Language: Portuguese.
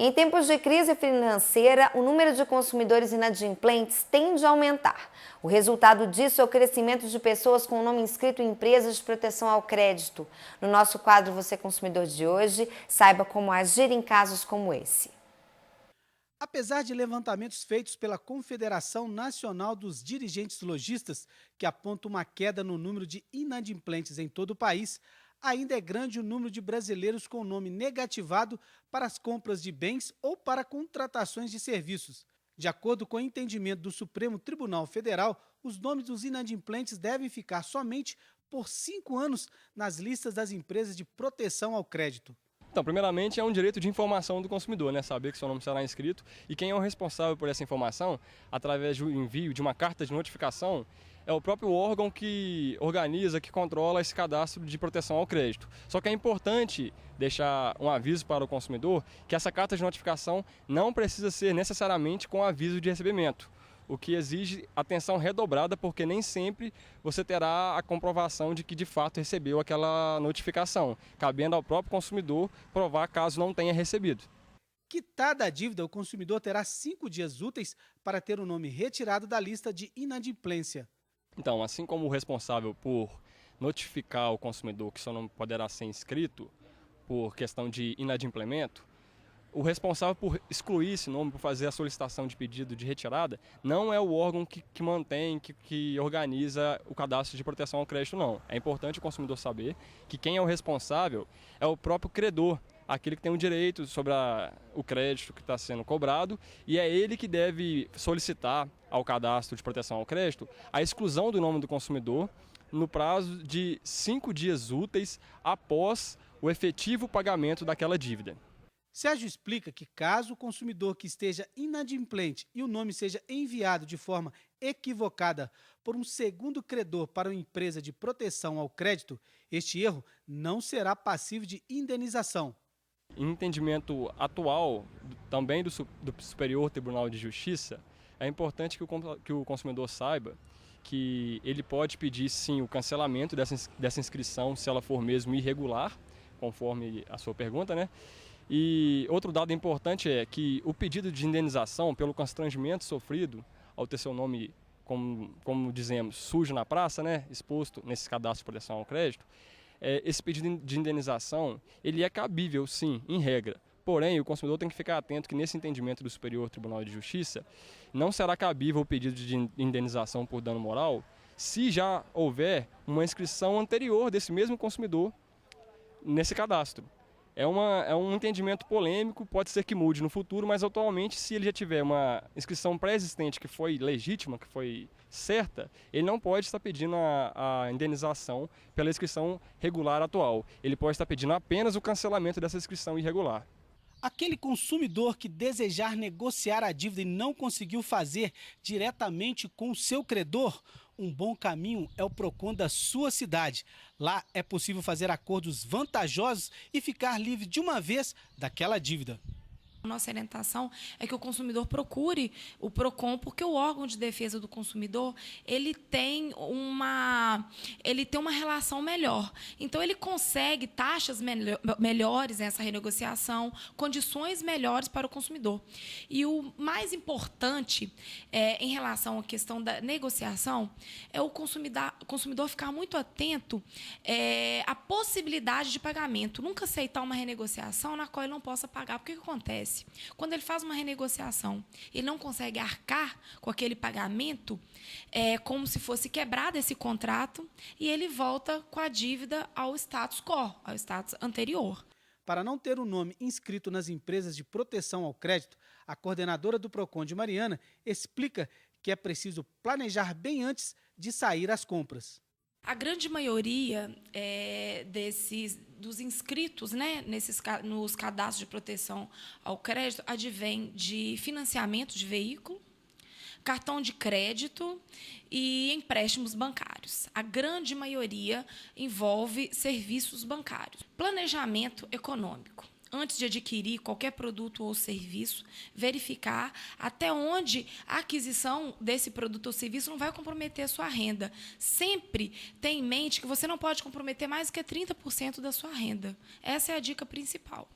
Em tempos de crise financeira, o número de consumidores inadimplentes tende a aumentar. O resultado disso é o crescimento de pessoas com o nome inscrito em empresas de proteção ao crédito. No nosso quadro Você Consumidor de hoje, saiba como agir em casos como esse. Apesar de levantamentos feitos pela Confederação Nacional dos Dirigentes Lojistas, que apontam uma queda no número de inadimplentes em todo o país, ainda é grande o número de brasileiros com nome negativado para as compras de bens ou para contratações de serviços. De acordo com o entendimento do Supremo Tribunal Federal, os nomes dos inadimplentes devem ficar somente por 5 anos nas listas das empresas de proteção ao crédito. Então, primeiramente, é um direito de informação do consumidor, né? Saber que seu nome será inscrito e quem é o responsável por essa informação, através do envio de uma carta de notificação, é o próprio órgão que organiza, que controla esse cadastro de proteção ao crédito. Só que é importante deixar um aviso para o consumidor que essa carta de notificação não precisa ser necessariamente com aviso de recebimento, o que exige atenção redobrada, porque nem sempre você terá a comprovação de que de fato recebeu aquela notificação, cabendo ao próprio consumidor provar caso não tenha recebido. Quitada a dívida, o consumidor terá 5 dias úteis para ter o nome retirado da lista de inadimplência. Então, assim como o responsável por notificar o consumidor que seu nome poderá ser inscrito por questão de inadimplemento, o responsável por excluir esse nome, por fazer a solicitação de pedido de retirada, não é o órgão que mantém, que organiza o cadastro de proteção ao crédito, não. É importante o consumidor saber que quem é o responsável é o próprio credor, aquele que tem o direito sobre o crédito que está sendo cobrado, e é ele que deve solicitar ao cadastro de proteção ao crédito a exclusão do nome do consumidor no prazo de 5 dias úteis após o efetivo pagamento daquela dívida. Sérgio explica que caso o consumidor que esteja inadimplente e o nome seja enviado de forma equivocada por um segundo credor para uma empresa de proteção ao crédito, este erro não será passível de indenização. Em entendimento atual, também do Superior Tribunal de Justiça, é importante que o consumidor saiba que ele pode pedir sim o cancelamento dessa inscrição se ela for mesmo irregular, conforme a sua pergunta, né? E outro dado importante é que o pedido de indenização pelo constrangimento sofrido ao ter seu nome, como dizemos, sujo na praça, né, exposto nesse cadastro de proteção ao crédito, esse pedido de indenização ele é cabível, sim, em regra. Porém, o consumidor tem que ficar atento que nesse entendimento do Superior Tribunal de Justiça não será cabível o pedido de indenização por dano moral se já houver uma inscrição anterior desse mesmo consumidor nesse cadastro. É um entendimento polêmico, pode ser que mude no futuro, mas atualmente, se ele já tiver uma inscrição pré-existente que foi legítima, que foi certa, ele não pode estar pedindo a indenização pela inscrição regular atual. Ele pode estar pedindo apenas o cancelamento dessa inscrição irregular. Aquele consumidor que desejar negociar a dívida e não conseguiu fazer diretamente com o seu credor, um bom caminho é o Procon da sua cidade. Lá é possível fazer acordos vantajosos e ficar livre de uma vez daquela dívida. Nossa orientação é que o consumidor procure o Procon, porque o órgão de defesa do consumidor ele tem uma relação melhor. Então, ele consegue taxas melhores nessa renegociação, condições melhores para o consumidor. E o mais importante em relação à questão da negociação é o consumidor ficar muito atento à possibilidade de pagamento. Nunca aceitar uma renegociação na qual ele não possa pagar. Porque o que acontece? Quando ele faz uma renegociação, ele não consegue arcar com aquele pagamento, como se fosse quebrado esse contrato, e ele volta com a dívida ao status quo, ao status anterior. Para não ter o nome inscrito nas empresas de proteção ao crédito, a coordenadora do Procon de Mariana explica que é preciso planejar bem antes de sair às compras. A grande maioria dos inscritos, né, nos cadastros de proteção ao crédito advém de financiamento de veículo, cartão de crédito e empréstimos bancários. A grande maioria envolve serviços bancários. Planejamento econômico. Antes de adquirir qualquer produto ou serviço, verificar até onde a aquisição desse produto ou serviço não vai comprometer a sua renda. Sempre tenha em mente que você não pode comprometer mais do que 30% da sua renda. Essa é a dica principal.